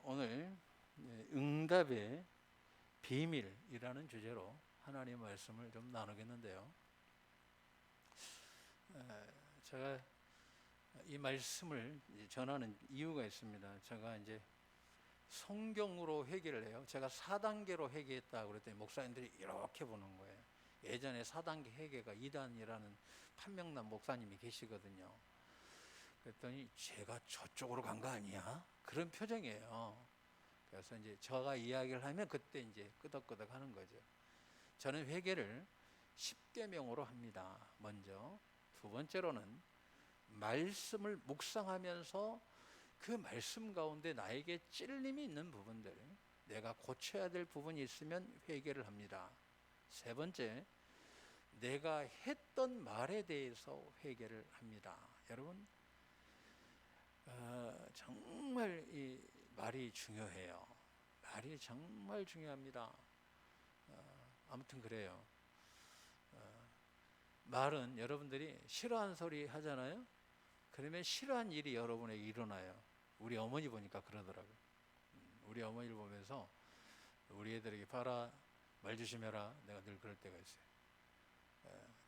오늘 응답의 비밀이라는 주제로 하나님의 말씀을 좀 나누겠는데요. 제가 이 말씀을 전하는 이유가 있습니다. 제가 이제 성경으로 회개를 해요. 제가 4단계로 회개했다고 그랬더니 목사님들이 이렇게 보는 거예요. 예전에 4단계 회개가 2단이라는 판명난 목사님이 계시거든요. 그랬더니 제가 저쪽으로 간 거 아니야? 그런 표정이에요. 그래서 이제 제가 이야기를 하면 그때 이제 끄덕끄덕 하는 거죠. 저는 회개를 10계명으로 합니다. 먼저. 두 번째로는 말씀을 묵상하면서 그 말씀 가운데 나에게 찔림이 있는 부분들, 내가 고쳐야 될 부분이 있으면 회개를 합니다. 세 번째, 내가 했던 말에 대해서 회개를 합니다. 여러분, 정말 이 말이 중요해요. 말이 정말 중요합니다. 아무튼 그래요. 말은 여러분들이 싫어하는 소리 하잖아요. 그러면 싫어하는 일이 여러분에게 일어나요. 우리 어머니 보니까 그러더라고요. 우리 어머니를 보면서 우리 애들에게 봐라, 말 조심해라. 내가 늘 그럴 때가 있어요.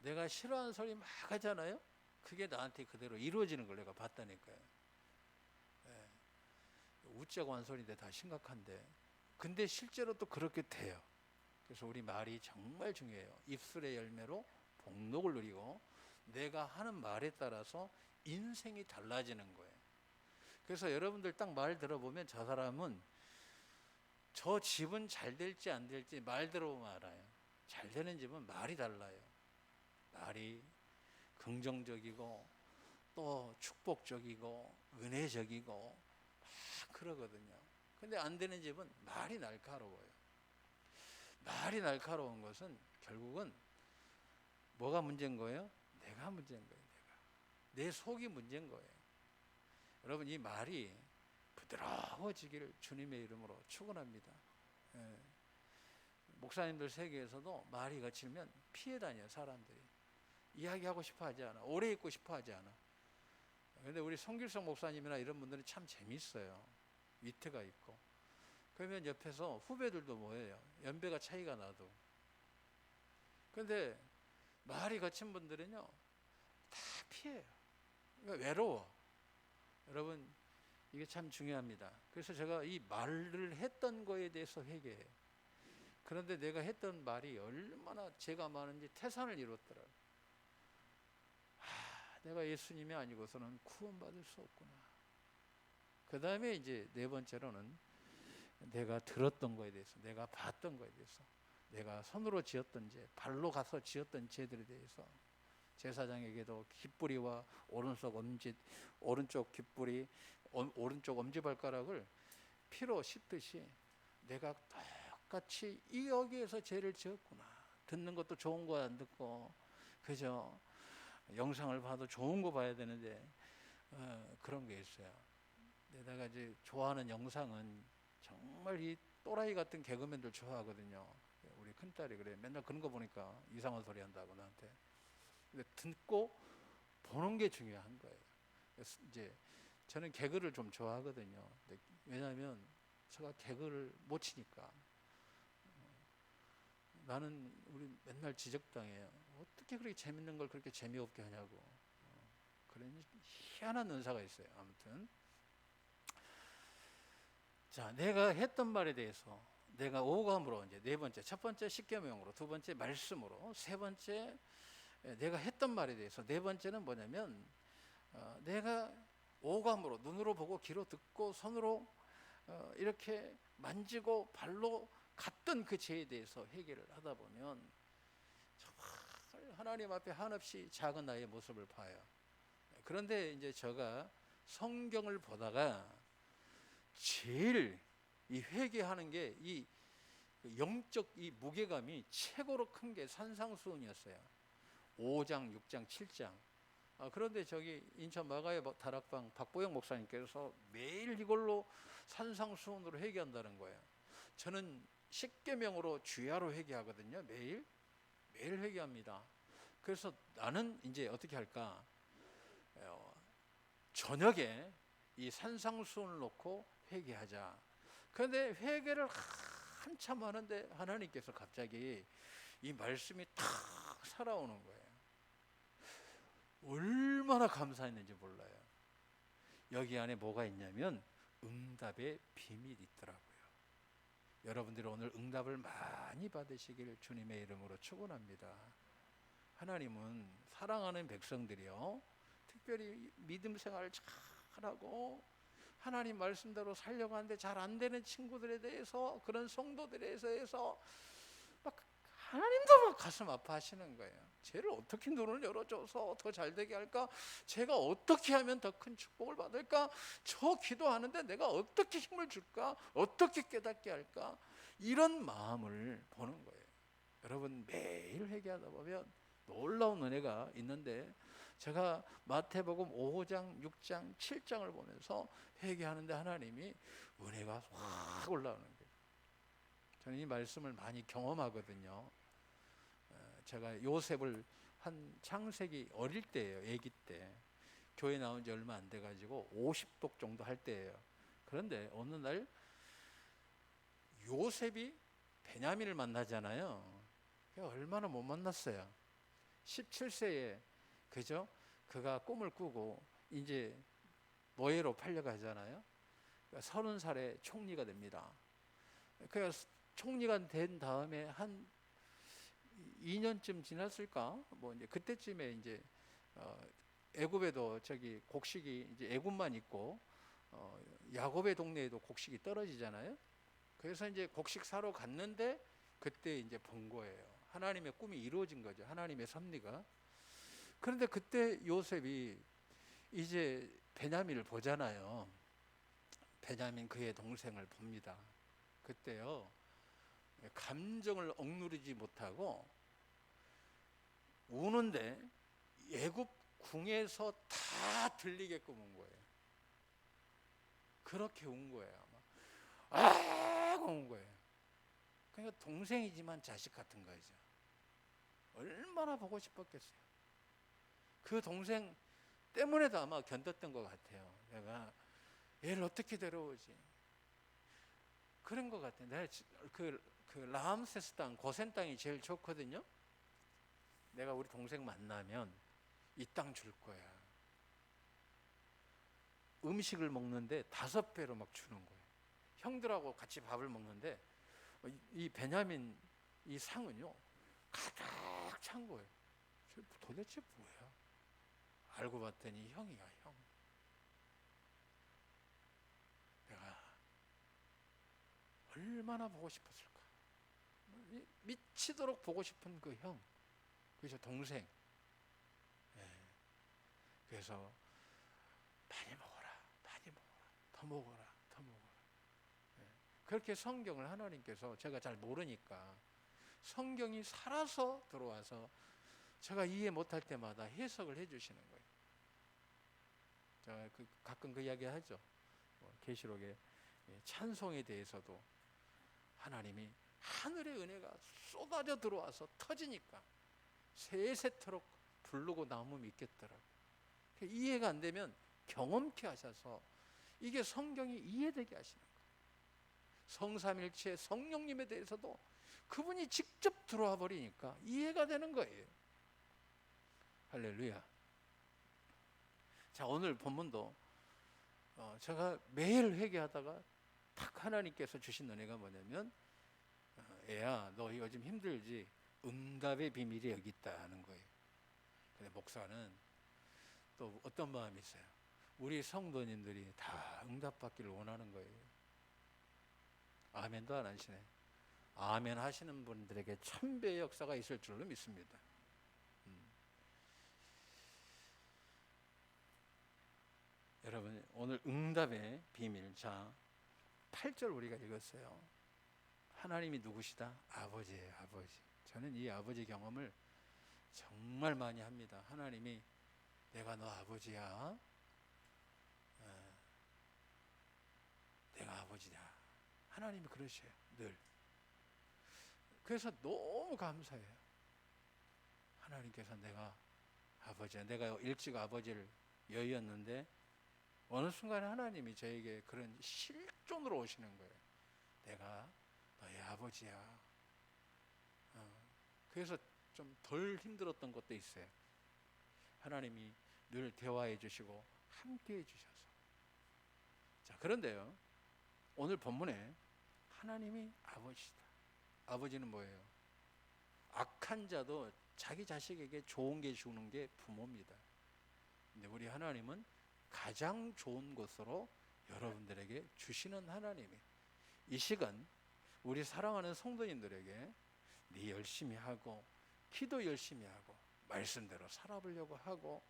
내가 싫어하는 소리 막 하잖아요. 그게 나한테 그대로 이루어지는 걸 내가 봤다니까요. 웃자고 한 소리인데 다 심각한데, 근데 실제로 또 그렇게 돼요. 그래서 우리 말이 정말 중요해요. 입술의 열매로 복록을 누리고 내가 하는 말에 따라서 인생이 달라지는 거예요. 그래서 여러분들 딱 말 들어보면 저 사람은 저 집은 잘 될지 안 될지 말 들어보면 알아요. 잘 되는 집은 말이 달라요. 말이 긍정적이고 또 축복적이고 은혜적이고 막 그러거든요. 근데 안 되는 집은 말이 날카로워요. 말이 날카로운 것은 결국은 뭐가 문제인 거예요? 내가 문제인 거예요. 내 속이 문제인 거예요. 여러분, 이 말이 부드러워지기를 주님의 이름으로 축원합니다. 목사님들 세계에서도 말이 거칠면 피해 다녀요. 사람들이 이야기하고 싶어 하지 않아. 오래 있고 싶어 하지 않아. 근데 우리 송길성 목사님이나 이런 분들은 참 재밌어요. 위트가 있고. 그러면 옆에서 후배들도 뭐예요? 연배가 차이가 나도. 근데 말이 거친 분들은요, 다 피해요. 그러니까 외로워. 여러분, 이게 참 중요합니다. 그래서 제가 이 말을 했던 거에 대해서 회개해요. 그런데 내가 했던 말이 얼마나 죄가 많은지 태산을 이뤘더라고요. 내가 예수님이 아니고서는 구원받을 수 없구나. 그 다음에 이제 네 번째로는 내가 들었던 거에 대해서, 내가 봤던 거에 대해서, 내가 손으로 지었던 죄, 발로 가서 지었던 죄들에 대해서 제사장에게도 깃뿌리와 오른쪽 깃뿌리, 오른쪽 엄지발가락을 피로 씻듯이 내가 똑같이 여기에서 죄를 지었구나. 듣는 것도 좋은 거 안 듣고 그죠? 영상을 봐도 좋은 거 봐야 되는데 그런 게 있어요. 내가 이제 좋아하는 영상은 정말 이 또라이 같은 개그맨들 좋아하거든요. 우리 큰딸이 그래. 맨날 그런 거 보니까 이상한 소리 한다고 나한테. 근데 듣고 보는 게 중요한 거예요. 그래서 이제 저는 개그를 좀 좋아하거든요. 왜냐하면 제가 개그를 못 치니까. 나는 우리 맨날 지적당해요. 어떻게 그렇게 재밌는 걸 그렇게 재미없게 하냐고. 그런 희한한 은사가 있어요. 아무튼. 자, 내가 했던 말에 대해서 내가 오감으로 이제 네 번째, 첫 번째 십계명으로, 두 번째 말씀으로, 세 번째 내가 했던 말에 대해서, 네 번째는 뭐냐면 내가 오감으로 눈으로 보고 귀로 듣고 손으로 이렇게 만지고 발로 갔던 그 죄에 대해서 회개를 하다 보면 정말 하나님 앞에 한없이 작은 나의 모습을 봐요. 그런데 이제 제가 성경을 보다가 제일 이 회개하는 게 이 영적 이 무게감이 최고로 큰 게 산상수훈이었어요. 5장, 6장, 7장. 그런데 저기 인천 마가의 다락방 박보영 목사님께서 매일 이걸로 산상수훈으로 회개한다는 거예요. 저는 십계명으로 주야로 회개하거든요. 매일 회개합니다. 그래서 나는 이제 어떻게 할까? 저녁에 이 산상수훈을 놓고 회개하자. 그런데 회개를 한참 하는데 하나님께서 갑자기 이 말씀이 탁 살아오는 거예요. 얼마나 감사했는지 몰라요. 여기 안에 뭐가 있냐면 응답의 비밀이 있더라고요. 여러분들이 오늘 응답을 많이 받으시길 주님의 이름으로 축원합니다. 하나님은 사랑하는 백성들이요, 특별히 믿음 생활을 잘하고 하나님 말씀대로 살려고 하는데 잘 안 되는 친구들에 대해서, 그런 성도들에 대해서 막 하나님도 막 가슴 아파하시는 거예요. 쟤를 어떻게 눈을 열어줘서 더 잘되게 할까? 제가 어떻게 하면 더 큰 축복을 받을까? 저 기도하는데 내가 어떻게 힘을 줄까? 어떻게 깨닫게 할까? 이런 마음을 보는 거예요. 여러분, 매일 회개하다 보면 놀라운 은혜가 있는데, 제가 마태복음 5장, 6장, 7장을 보면서 회개하는데 하나님이 은혜가 확 올라오는 거예요. 저는 이 말씀을 많이 경험하거든요. 제가 요셉을 한 창세기 어릴 때예요. 아기 때. 교회 나온 지 얼마 안 돼가지고 50독 정도 할 때예요. 그런데 어느 날 요셉이 베냐민을 만나잖아요. 얼마나 못 만났어요. 17세에, 그죠? 그가 꿈을 꾸고 이제 노예로 팔려가잖아요. 30살에 총리가 됩니다. 그래서 총리가 된 다음에 한 2년쯤 지났을까? 뭐 이제 그때쯤에 이제 애굽에도 저기 곡식이 이제 애굽만 있고 야곱의 동네에도 곡식이 떨어지잖아요. 그래서 이제 곡식 사러 갔는데 그때 이제 본 거예요. 하나님의 꿈이 이루어진 거죠. 하나님의 섭리가. 그런데 그때 요셉이 이제 베냐민을 보잖아요. 베냐민 그의 동생을 봅니다. 그때요, 감정을 억누르지 못하고 우는데 애굽 궁에서 다 들리게끔 운 거예요. 그렇게 운 거예요. 아, 운 거예요. 그러니까 동생이지만 자식 같은 거죠. 얼마나 보고 싶었겠어요. 그 동생 때문에도 아마 견뎠던 것 같아요. 내가 얘를 어떻게 데려오지? 그런 것 같아요. 내가 그 라암세스 땅, 고센 땅이 제일 좋거든요. 내가 우리 동생 만나면 이 땅 줄 거야. 음식을 먹는데 5배로 막 주는 거예요. 형들하고 같이 밥을 먹는데 이 베냐민 이 상은요, 가득 찬 거예요. 도대체 뭐야? 알고 봤더니 형이야, 형. 내가 얼마나 보고 싶었을까? 미치도록 보고 싶은 그 형, 그죠? 동생. 예. 그래서 많이 먹어라, 많이 먹어라, 더 먹어라, 더 먹어라. 예. 그렇게 성경을 하나님께서, 제가 잘 모르니까 성경이 살아서 들어와서 제가 이해 못할 때마다 해석을 해주시는 거예요. 제가 가끔 그 이야기 하죠. 계시록에 찬송에 대해서도 하나님이 하늘의 은혜가 쏟아져 들어와서 터지니까 세세토록 부르고 남음이 있겠더라고요. 이해가 안 되면 경험케 하셔서 이게 성경이 이해되게 하시는 거예요. 성삼일체 성령님에 대해서도 그분이 직접 들어와 버리니까 이해가 되는 거예요. 할렐루야. 자, 오늘 본문도 제가 매일 회개하다가 탁 하나님께서 주신 은혜가 뭐냐면, 애야, 너 요즘 힘들지? 응답의 비밀이 여기 있다 하는 거예요. 근데 목사는 또 어떤 마음이 있어요? 우리 성도님들이 다 응답받기를 원하는 거예요. 아멘도 안 하시네. 아멘 하시는 분들에게 천배의 역사가 있을 줄로 믿습니다. 여러분, 오늘 응답의 비밀. 자, 8절 우리가 읽었어요. 하나님이 누구시다? 아버지예요, 아버지. 저는 이 아버지 경험을 정말 많이 합니다. 하나님이 내가 너 아버지야. 내가 아버지냐. 하나님이 그러셔요, 늘. 그래서 너무 감사해요. 하나님께서 내가 아버지야. 내가 일찍 아버지를 여의었는데 어느 순간에 하나님이 저에게 그런 실존으로 오시는 거예요. 내가 너의 아버지야. 그래서 좀 덜 힘들었던 것도 있어요. 하나님이 늘 대화해 주시고 함께 해 주셔서. 자, 그런데요, 오늘 본문에 하나님이 아버지다. 아버지는 뭐예요? 악한 자도 자기 자식에게 좋은 게 주는 게 부모입니다. 근데 우리 하나님은 가장 좋은 것으로 여러분들에게 주시는 하나님이, 이 시간 우리 사랑하는 성도님들에게 네 열심히 하고 기도 열심히 하고 말씀대로 살아보려고 하고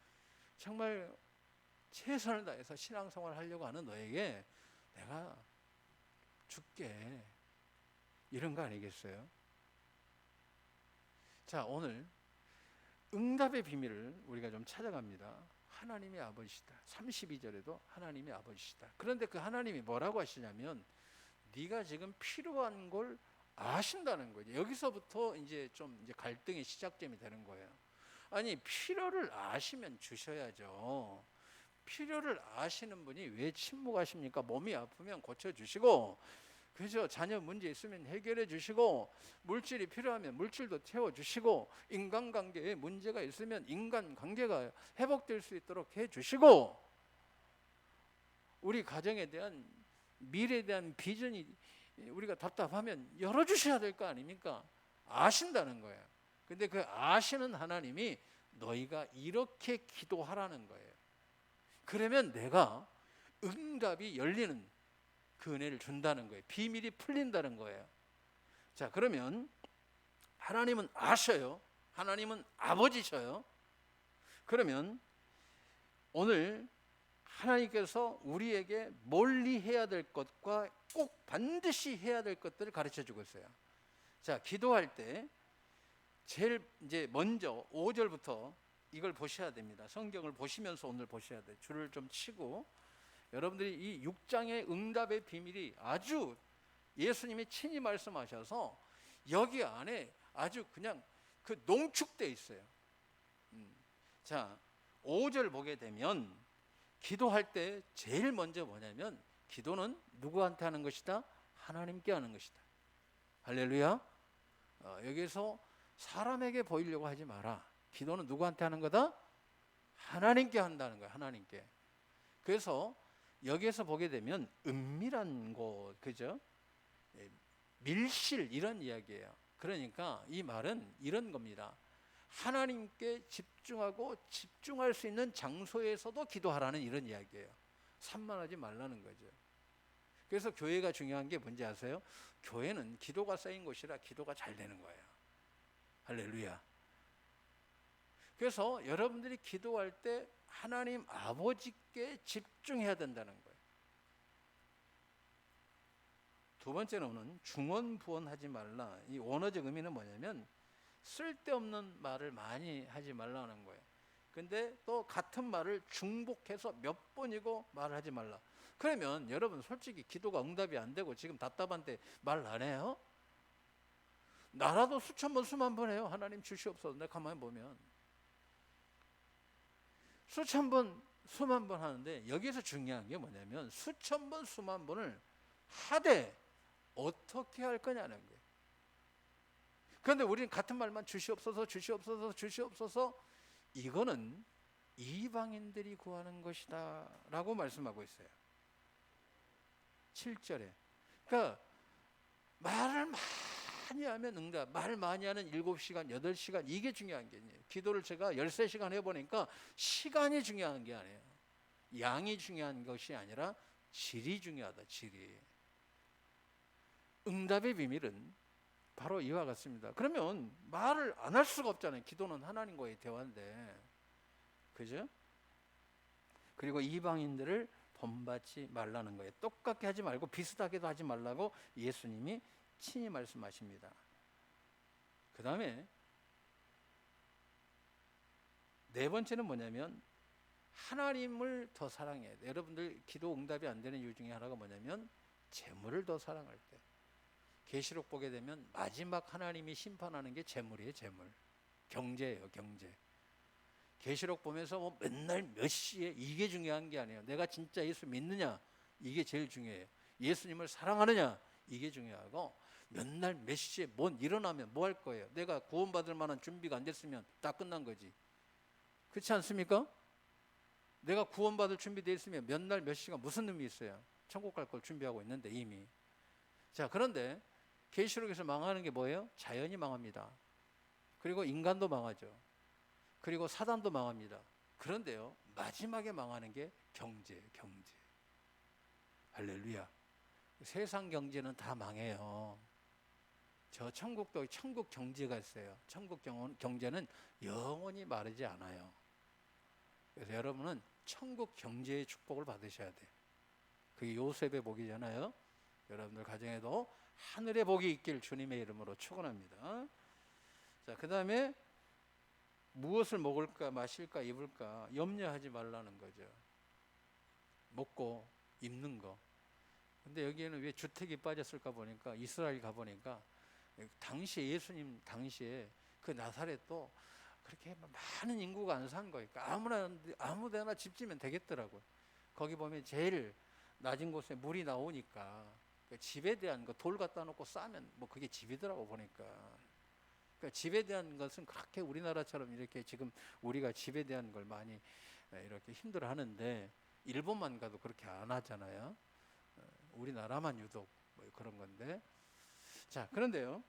정말 최선을 다해서 신앙생활을 하려고 하는 너에게 내가 줄게, 이런 거 아니겠어요? 자, 오늘 응답의 비밀을 우리가 좀 찾아갑니다. 하나님의 아버지시다. 32절에도 하나님의 아버지시다. 그런데 그 하나님이 뭐라고 하시냐면 네가 지금 필요한 걸 아신다는 거죠. 여기서부터 이제 좀 이제 갈등의 시작점이 되는 거예요. 아니, 필요를 아시면 주셔야죠. 필요를 아시는 분이 왜 침묵하십니까? 몸이 아프면 고쳐주시고, 그죠? 자녀 문제 있으면 해결해 주시고, 물질이 필요하면 물질도 채워주시고, 인간관계에 문제가 있으면 인간관계가 회복될 수 있도록 해주시고, 우리 가정에 대한 미래에 대한 비전이 우리가 답답하면 열어주셔야 될 거 아닙니까? 아신다는 거예요. 근데 그 아시는 하나님이 너희가 이렇게 기도하라는 거예요. 그러면 내가 응답이 열리는 그 은혜를 준다는 거예요. 비밀이 풀린다는 거예요. 자, 그러면 하나님은 아셔요. 하나님은 아버지셔요. 그러면 오늘 하나님께서 우리에게 멀리 해야 될 것과 꼭 반드시 해야 될 것들을 가르쳐 주고 있어요. 자, 기도할 때 제일 이제 먼저 5절부터 이걸 보셔야 됩니다. 성경을 보시면서 오늘 보셔야 돼요. 줄을 좀 치고, 여러분들이 이 6장의 응답의 비밀이 아주 예수님이 친히 말씀하셔서 여기 안에 아주 그냥 그 농축되어 있어요. 자, 5절 보게 되면 기도할 때 제일 먼저 뭐냐면 기도는 누구한테 하는 것이다? 하나님께 하는 것이다. 할렐루야. 여기서 사람에게 보이려고 하지 마라. 기도는 누구한테 하는 거다? 하나님께 한다는 거야. 하나님께. 그래서 여기에서 보게 되면 은밀한 곳, 그죠? 밀실, 이런 이야기예요. 그러니까 이 말은 이런 겁니다. 하나님께 집중하고 집중할 수 있는 장소에서도 기도하라는 이런 이야기예요. 산만하지 말라는 거죠. 그래서 교회가 중요한 게 뭔지 아세요? 교회는 기도가 쌓인 곳이라 기도가 잘 되는 거예요. 할렐루야. 그래서 여러분들이 기도할 때 하나님 아버지께 집중해야 된다는 거예요. 두 번째로는 중언부언하지 말라. 이 원어적 의미는 뭐냐면 쓸데없는 말을 많이 하지 말라는 거예요. 근데 또 같은 말을 중복해서 몇 번이고 말을 하지 말라. 그러면 여러분 솔직히 기도가 응답이 안 되고 지금 답답한데 말 안 해요? 나라도 수천 번 수만 번 해요. 하나님 주시옵소서. 내가 가만히 보면 수천 번 수만 번 하는데 여기서 중요한 게 뭐냐면 수천 번 수만 번을 하되 어떻게 할 거냐는 거예요. 그런데 우리는 같은 말만 주시옵소서 주시옵소서 주시옵소서, 이거는 이방인들이 구하는 것이다 라고 말씀하고 있어요. 7절에. 그러니까 말을 많이 하면 응답, 말을 많이 하는 7시간 8시간, 이게 중요한 게 아니에요. 기도를 제가 13시간 해보니까 시간이 중요한 게 아니에요. 양이 중요한 것이 아니라 질이 중요하다. 질이. 응답의 비밀은 바로 이와 같습니다. 그러면 말을 안 할 수가 없잖아요. 기도는 하나님과의 대화인데, 그죠? 그리고 이방인들을 본받지 말라는 거예요. 똑같게 하지 말고 비슷하게도 하지 말라고 예수님이 친히 말씀하십니다. 그 다음에 네 번째는 뭐냐면 하나님을 더 사랑해야 돼요. 여러분들 기도 응답이 안 되는 이유 중에 하나가 뭐냐면 재물을 더 사랑할 때. 계시록 보게 되면 마지막 하나님이 심판하는 게 재물이에요. 재물. 경제예요. 경제. 계시록 보면서 뭐 맨날 몇 시에, 이게 중요한 게 아니에요. 내가 진짜 예수 믿느냐, 이게 제일 중요해요. 예수님을 사랑하느냐, 이게 중요하고, 몇 날 몇 시에 뭔 일어나면 뭐 할 거예요? 내가 구원받을 만한 준비가 안 됐으면 다 끝난 거지. 그렇지 않습니까? 내가 구원받을 준비되어 있으면 몇 날 몇 시가 무슨 의미 있어요? 천국 갈 걸 준비하고 있는데 이미. 자, 그런데 계시록에서 망하는 게 뭐예요? 자연이 망합니다. 그리고 인간도 망하죠. 그리고 사단도 망합니다. 그런데요, 마지막에 망하는 게 경제예요, 경제. 할렐루야. 세상 경제는 다 망해요. 저 천국도 천국 경제가 있어요. 천국 경제는 영원히 마르지 않아요. 그래서 여러분은 천국 경제의 축복을 받으셔야 돼요. 그게 요셉의 복이잖아요. 여러분들 가정에도 하늘의 복이 있길 주님의 이름으로 축원합니다. 자, 그 다음에 무엇을 먹을까 마실까 입을까 염려하지 말라는 거죠. 먹고 입는 거. 근데 여기에는 왜 주택이 빠졌을까 보니까, 이스라엘 가보니까 당시에 예수님 당시에 그 나사렛도 그렇게 많은 인구가 안 산 거예요. 아무 데나 집 지면 되겠더라고요. 거기 보면 제일 낮은 곳에 물이 나오니까 그 집에 대한 거 돌 갖다 놓고 싸면 뭐 그게 집이더라고 보니까. 그러니까 집에 대한 것은 그렇게 우리나라처럼 이렇게 지금 우리가 집에 대한 걸 많이 이렇게 힘들어 하는데, 일본만 가도 그렇게 안 하잖아요. 우리나라만 유독 뭐 그런 건데. 자, 그런데요,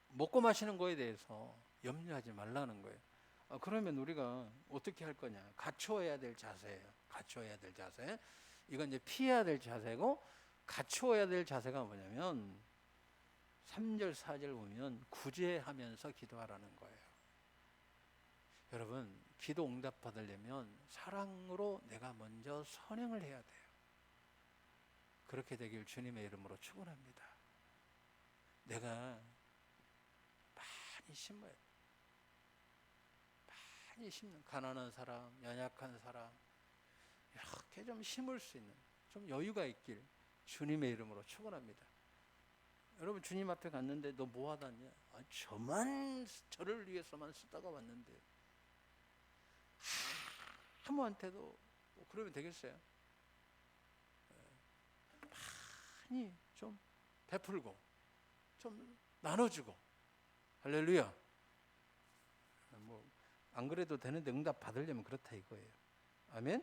먹고 마시는 거에 대해서 염려하지 말라는 거예요. 그러면 우리가 어떻게 할 거냐? 갖추어야 될 자세예요. 갖추어야 될 자세. 이건 이제 피해야 될 자세고, 갖추어야 될 자세가 뭐냐면 3절 4절 보면 구제하면서 기도하라는 거예요. 여러분, 기도 응답 받으려면 사랑으로 내가 먼저 선행을 해야 돼요. 그렇게 되길 주님의 이름으로 축원합니다. 내가 많이 심어야 돼. 많이 심는, 가난한 사람, 연약한 사람, 이렇게 좀 심을 수 있는 좀 여유가 있길 주님의 이름으로 축원합니다. 여러분, 주님 앞에 갔는데 너 뭐 하다 왔냐? 저를 위해서만 쓰다가 왔는데, 아무한테도 뭐 그러면 되겠어요? 많이 좀 베풀고 좀 나눠주고. 할렐루야. 뭐 안 그래도 되는데 응답 받으려면 그렇다 이거예요. 아멘.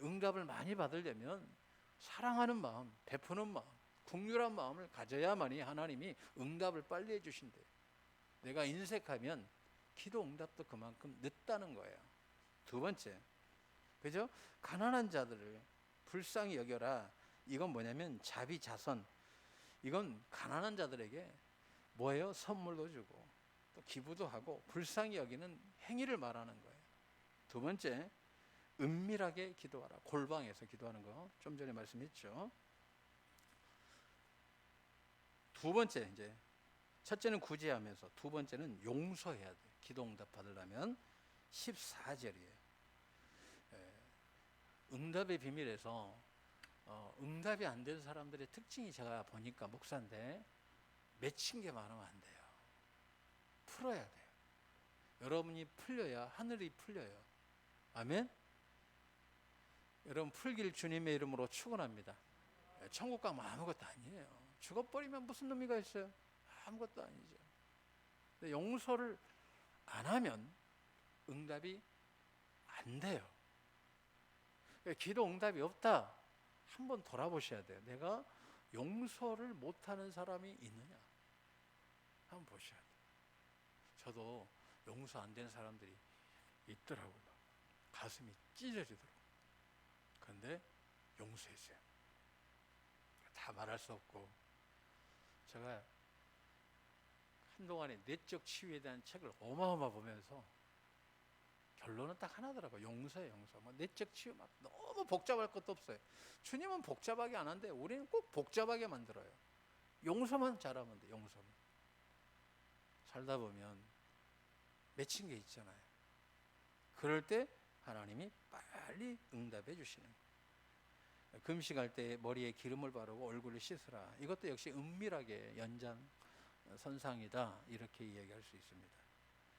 응답을 많이 받으려면 사랑하는 마음, 베푸는 마음, 긍휼한 마음을 가져야만이 하나님이 응답을 빨리 해주신대요. 내가 인색하면 기도 응답도 그만큼 늦다는 거예요. 두 번째, 그죠? 가난한 자들을 불쌍히 여겨라. 이건 뭐냐면 자비자선. 이건 가난한 자들에게 뭐예요? 선물도 주고 또 기부도 하고 불쌍히 여기는 행위를 말하는 거예요. 두 번째, 은밀하게 기도하라. 골방에서 기도하는 거 좀 전에 말씀했죠. 두 번째, 이제 첫째는 구제하면서, 두 번째는 용서해야 돼. 기도 응답 받으려면 14절이에요. 응답의 비밀에서 응답이 안 된 사람들의 특징이, 제가 보니까 목사인데, 맺힌 게 많으면 안 돼요. 풀어야 돼요. 여러분이 풀려야 하늘이 풀려요. 아멘. 여러분, 풀길 주님의 이름으로 축원합니다. 천국 가면 아무것도 아니에요. 죽어버리면 무슨 의미가 있어요? 아무것도 아니죠. 근데 용서를 안 하면 응답이 안 돼요. 기도 응답이 없다, 한번 돌아보셔야 돼요. 내가 용서를 못하는 사람이 있느냐 한번 보셔야 돼요. 저도 용서 안 된 사람들이 있더라고요. 가슴이 찢어지더라고요. 그런데 용서했어요. 다 말할 수 없고, 제가 한동안에 내적 치유에 대한 책을 어마어마 보면서 결론은 딱 하나더라고요. 용서예요, 용서. 뭐 내적 치유 막 너무 복잡할 것도 없어요. 주님은 복잡하게 안 한데 우리는 꼭 복잡하게 만들어요. 용서만 잘하면 돼, 용서만. 살다 보면 맺힌 게 있잖아요. 그럴 때 하나님이 빨리 응답해 주시는 거예요. 금식할 때 머리에 기름을 바르고 얼굴을 씻으라. 이것도 역시 은밀하게 연장선상이다, 이렇게 이야기할 수 있습니다.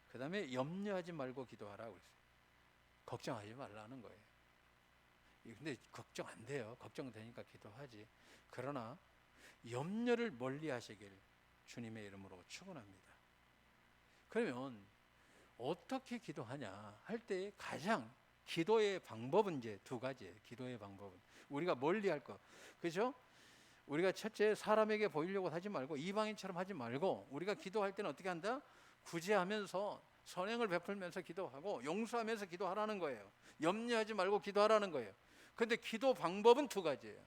그 다음에 염려하지 말고 기도하라고 그랬어요. 걱정하지 말라는 거예요. 근데 걱정 안 돼요. 걱정되니까 기도하지. 그러나 염려를 멀리 하시길 주님의 이름으로 축원합니다. 그러면 어떻게 기도하냐 할 때 가장 기도의 방법은 이제 두 가지예요. 기도의 방법은 우리가 멀리 할 거, 그죠? 우리가 첫째, 사람에게 보이려고 하지 말고 이방인처럼 하지 말고, 우리가 기도할 때는 어떻게 한다? 구제하면서 선행을 베풀면서 기도하고 용서하면서 기도하라는 거예요. 염려하지 말고 기도하라는 거예요. 근데 기도 방법은 두 가지예요.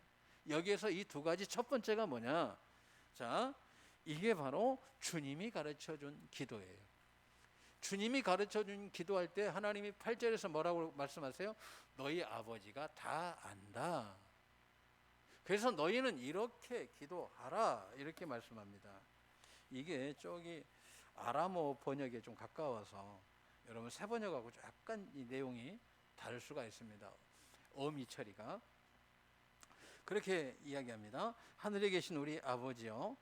여기에서 이 두 가지, 첫 번째가 뭐냐? 자, 이게 바로 주님이 가르쳐 준 기도예요. 주님이 가르쳐 준 기도할 때 하나님이 8절에서 뭐라고 말씀하세요? 너희 아버지가 다 안다. 그래서 너희는 이렇게 기도하라, 이렇게 말씀합니다. 이게 저기 아람어 번역에 좀 가까워서 여러분 새 번역하고 약간 이 내용이 다를 수가 있습니다. 어미 처리가 그렇게 이야기합니다. 하늘에 계신 우리 아버지여,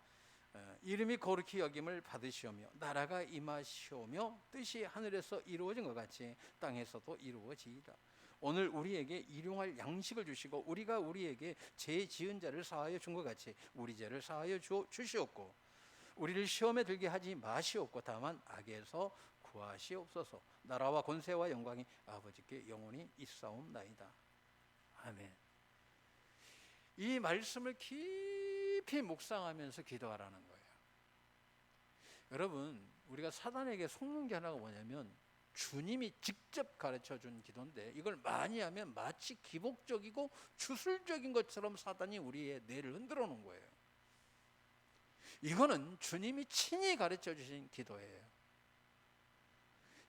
이름이 거룩히 여김을 받으시오며 나라가 임하시오며 뜻이 하늘에서 이루어진 것 같이 땅에서도 이루어지이다. 오늘 우리에게 일용할 양식을 주시고 우리가 우리에게 죄 지은 자를 사하여 준 것 같이 우리 죄를 사하여 주시옵고 우리를 시험에 들게 하지 마시옵고 다만 악에서 구하시옵소서. 나라와 권세와 영광이 아버지께 영원히 있사옵나이다. 아멘. 이 말씀을 깊이 묵상하면서 기도하라는 거예요. 여러분, 우리가 사단에게 속는 게 하나가 뭐냐면 주님이 직접 가르쳐 준 기도인데 이걸 많이 하면 마치 기복적이고 주술적인 것처럼 사단이 우리의 뇌를 흔들어 놓은 거예요. 이거는 주님이 친히 가르쳐 주신 기도예요.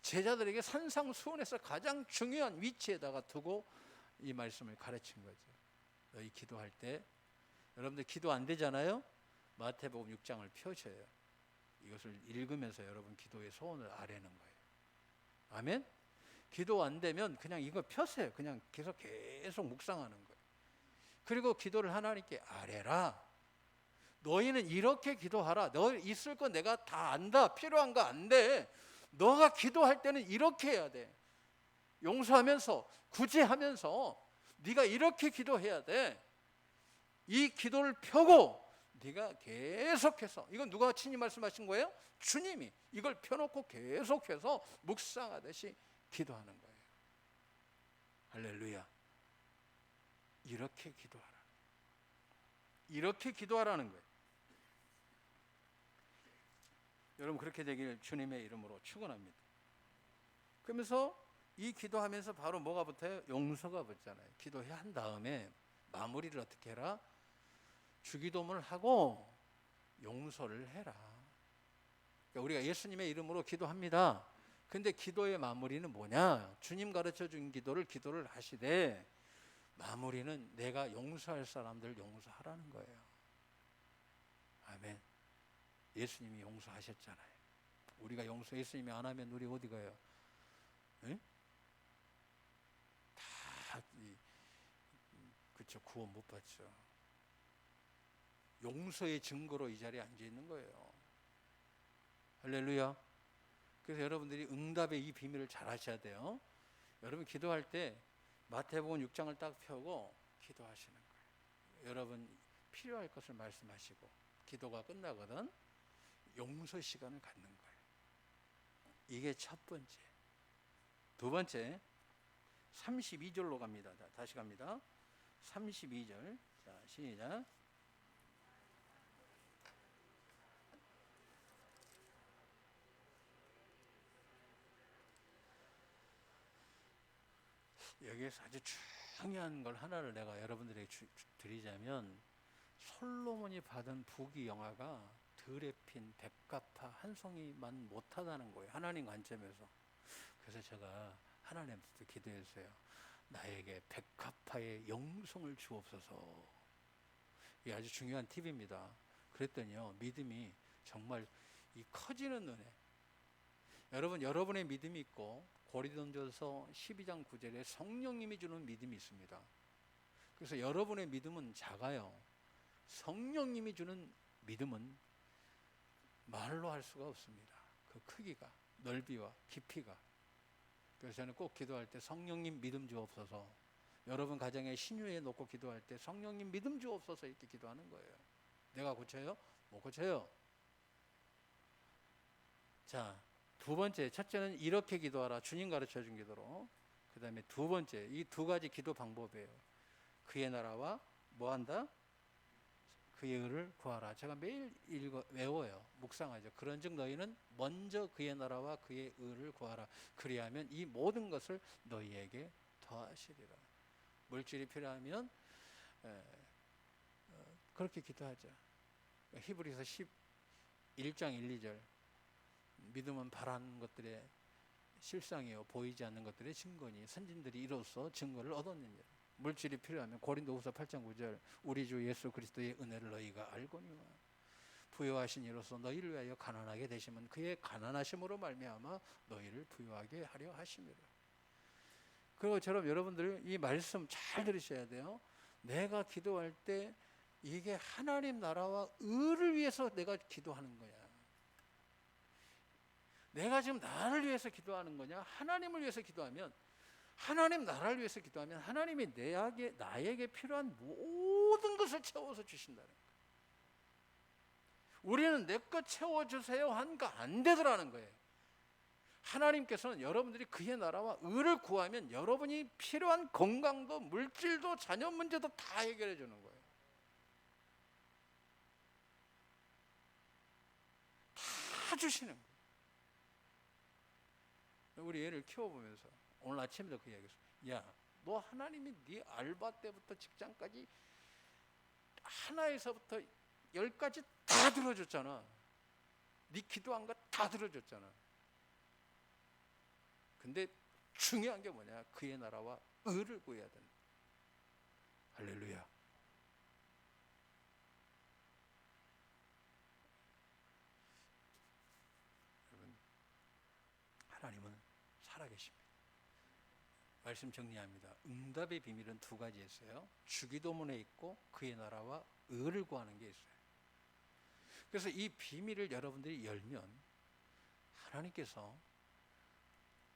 제자들에게 산상수훈에서 가장 중요한 위치에다가 두고 이 말씀을 가르친 거죠. 너희 기도할 때, 여러분들 기도 안 되잖아요? 마태복음 6장을 펴셔요. 이것을 읽으면서 여러분 기도의 소원을 아뢰는 거예요. 아멘? 기도 안 되면 그냥 이거 펴세요. 그냥 계속 묵상하는 거예요. 그리고 기도를 하나님께 아뢰라. 너희는 이렇게 기도하라. 너 있을 거 내가 다 안다. 필요한 거 안 돼. 너가 기도할 때는 이렇게 해야 돼. 용서하면서 구제하면서 네가 이렇게 기도해야 돼. 이 기도를 펴고 네가 계속해서, 이건 누가 친히 말씀하신 거예요? 주님이 이걸 펴놓고 계속해서 묵상하듯이 기도하는 거예요. 할렐루야. 이렇게 기도하라. 이렇게 기도하라는 거예요. 여러분 그렇게 되길 주님의 이름으로 축원합니다. 그러면서 이 기도하면서 바로 뭐가 붙어요? 용서가 붙잖아요. 기도해 한 다음에 마무리를 어떻게 해라? 주기도문을 하고 용서를 해라. 그러니까 우리가 예수님의 이름으로 기도합니다. 근데 기도의 마무리는 뭐냐? 주님 가르쳐 준 기도를 하시되 마무리는 내가 용서할 사람들 용서하라는 거예요. 아멘. 예수님이 용서하셨잖아요. 우리가 예수님이 안 하면 우리 어디 가요? 에? 다 그쵸, 구원 못 받죠. 용서의 증거로 이 자리에 앉아 있는 거예요. 할렐루야. 그래서 여러분들이 응답의 이 비밀을 잘 아셔야 돼요. 여러분 기도할 때 마태복음 6장을 딱 펴고 기도하시는 거예요. 여러분 필요할 것을 말씀하시고 기도가 끝나거든 용서 시간을 갖는 거예요. 이게 첫 번째. 두 번째 32절로 갑니다. 다시 갑니다. 32절. 자, 시작. 여기에서 아주 중요한 걸 하나를 내가 여러분들에게 드리자면, 솔로몬이 받은 부귀영화가 들에 핀 백합화 한 송이만 못하다는 거예요. 하나님 관점에서. 그래서 제가 하나님한테 기도했어요. 나에게 백합화의 영성을 주옵소서. 이게 아주 중요한 팁입니다. 그랬더니요, 믿음이 정말 이 커지는 은혜. 여러분, 여러분의 믿음이 있고 고린도전서 12장 9절에 성령님이 주는 믿음이 있습니다. 그래서 여러분의 믿음은 작아요. 성령님이 주는 믿음은 말로 할 수가 없습니다. 그 크기가, 넓이와 깊이가. 그래서 저는 꼭 기도할 때 성령님 믿음 주옵소서. 여러분 가정에 신유에 놓고 기도할 때 성령님 믿음 주옵소서 이렇게 기도하는 거예요. 내가 고쳐요? 못 고쳐요. 자, 두 번째, 첫째는 이렇게 기도하라. 주님 가르쳐 준 기도로. 그 다음에 두 번째, 이 두 가지 기도 방법이에요. 그의 나라와 뭐 한다? 그의 의를 구하라. 제가 매일 외워요. 묵상하죠. 그런즉 너희는 먼저 그의 나라와 그의 의를 구하라. 그리하면 이 모든 것을 너희에게 더하시리라. 물질이 필요하면 그렇게 기도하자. 히브리서 11장 1, 2절. 믿음은 바라는 것들의 실상이요 보이지 않는 것들의 증거니 선진들이 이로써 증거를 얻었느니라. 물질이 필요하면 고린도후서 8장 9절 우리 주 예수 그리스도의 은혜를 너희가 알거니와 부요하신 이로써 너희를 위하여 가난하게 되시면 그의 가난하심으로 말미암아 너희를 부요하게 하려 하심이라. 그리고 저럼 여러분들 이 말씀 잘 들으셔야 돼요. 내가 기도할 때 이게 하나님 나라와 의를 위해서 내가 기도하는 거야. 내가 지금 나를 위해서 기도하는 거냐? 하나님을 위해서 기도하면, 하나님 나라를 위해서 기도하면 하나님이 나에게 필요한 모든 것을 채워서 주신다는 거예요. 우리는 내 것 채워주세요 하니까 안 되더라는 거예요. 하나님께서는 여러분들이 그의 나라와 의를 구하면 여러분이 필요한 건강도 물질도 자녀 문제도 다 해결해 주는 거예요. 다 주시는 거예요. 우리 애를 키워보면서 오늘 아침에도 그 이야기했어요. 야, 너 하나님이 네 알바 때부터 직장까지 하나에서부터 10까지 다 들어줬잖아. 네 기도한 거 다 들어줬잖아. 근데 중요한 게 뭐냐? 그의 나라와 의를 구해야 된다. 할렐루야. 여러분, 하나님은 살아계십니다. 말씀 정리합니다. 응답의 비밀은 두 가지 있어요. 주기도문에 있고 그의 나라와 의를 구하는 게 있어요. 그래서 이 비밀을 여러분들이 열면 하나님께서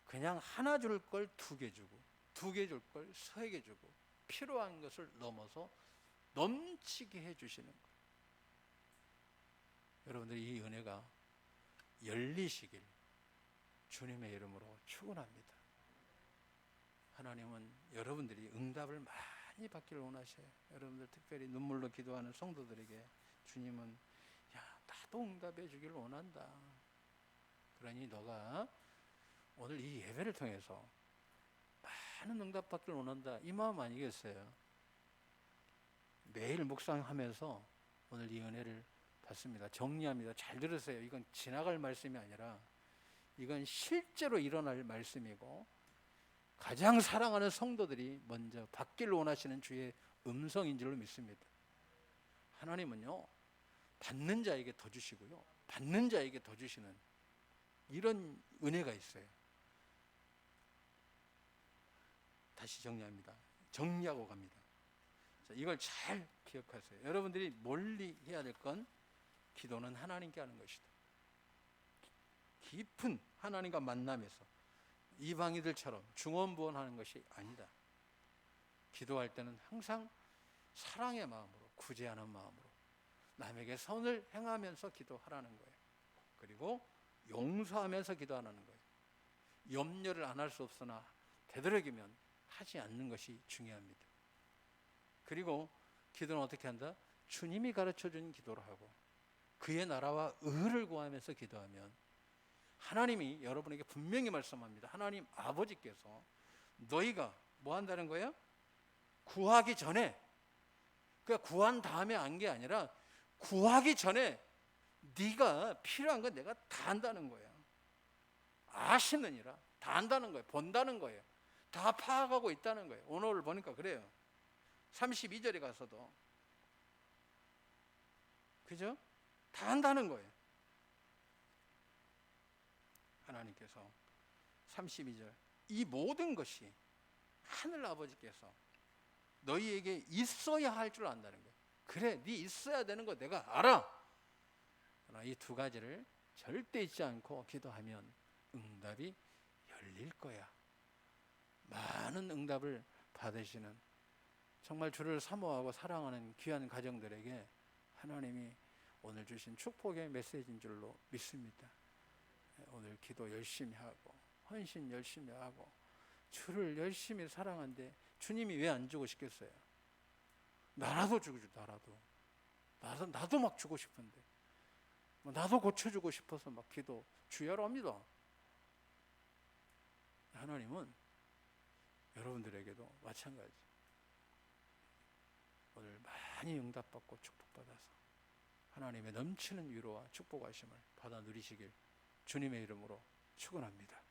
그냥 하나 줄 걸 두 개 주고 두 개 줄 걸 세 개 주고 필요한 것을 넘어서 넘치게 해주시는 거예요. 여러분들 이 은혜가 열리시길 주님의 이름으로 축원합니다. 하나님은 여러분들이 응답을 많이 받기를 원하셔요. 여러분들 특별히 눈물로 기도하는 성도들에게 주님은 야, 나도 응답해 주기를 원한다. 그러니 너가 오늘 이 예배를 통해서 많은 응답 받기를 원한다. 이 마음 아니겠어요? 매일 묵상하면서 오늘 이 은혜를 받습니다. 정리합니다. 잘 들으세요. 이건 지나갈 말씀이 아니라 이건 실제로 일어날 말씀이고 가장 사랑하는 성도들이 먼저 받기를 원하시는 주의 음성인 줄로 믿습니다. 하나님은요, 받는 자에게 더 주시고요, 받는 자에게 더 주시는 이런 은혜가 있어요. 다시 정리합니다. 정리하고 갑니다. 자, 이걸 잘 기억하세요. 여러분들이 멀리 해야 될 건 기도는 하나님께 하는 것이다. 깊은 하나님과 만남에서 이방인들처럼 중언부언하는 것이 아니다. 기도할 때는 항상 사랑의 마음으로, 구제하는 마음으로 남에게 선을 행하면서 기도하라는 거예요. 그리고 용서하면서 기도하라는 거예요. 염려를 안 할 수 없으나 되도록이면 하지 않는 것이 중요합니다. 그리고 기도는 어떻게 한다? 주님이 가르쳐준 기도를 하고 그의 나라와 의를 구하면서 기도하면 하나님이 여러분에게 분명히 말씀합니다. 하나님 아버지께서 너희가 뭐 한다는 거예요? 구하기 전에, 그러니까 구한 다음에 한 게 아니라 구하기 전에 네가 필요한 건 내가 다 한다는 거예요. 아시느니라. 다 안다는 거예요. 본다는 거예요. 다 파악하고 있다는 거예요. 오늘 보니까 그래요. 32절에 가서도 그죠? 다 한다는 거예요. 하나님께서 32절 이 모든 것이 하늘 아버지께서 너희에게 있어야 할 줄 안다는 거예요. 그래, 네 있어야 되는 거 내가 알아. 그러나 이 두 가지를 절대 잊지 않고 기도하면 응답이 열릴 거야. 많은 응답을 받으시는 정말 주를 사모하고 사랑하는 귀한 가정들에게 하나님이 오늘 주신 축복의 메시지인 줄로 믿습니다. 오늘 기도 열심히 하고 헌신 열심히 하고 주를 열심히 사랑하는데 주님이 왜 안 주고 싶겠어요? 나라도 주고 나도 막 주고 싶은데 나도 고쳐주고 싶어서 막 기도 주야로 합니다. 하나님은 여러분들에게도 마찬가지 오늘 많이 응답받고 축복받아서 하나님의 넘치는 위로와 축복하심을 받아 누리시길 주님의 이름으로 축원합니다.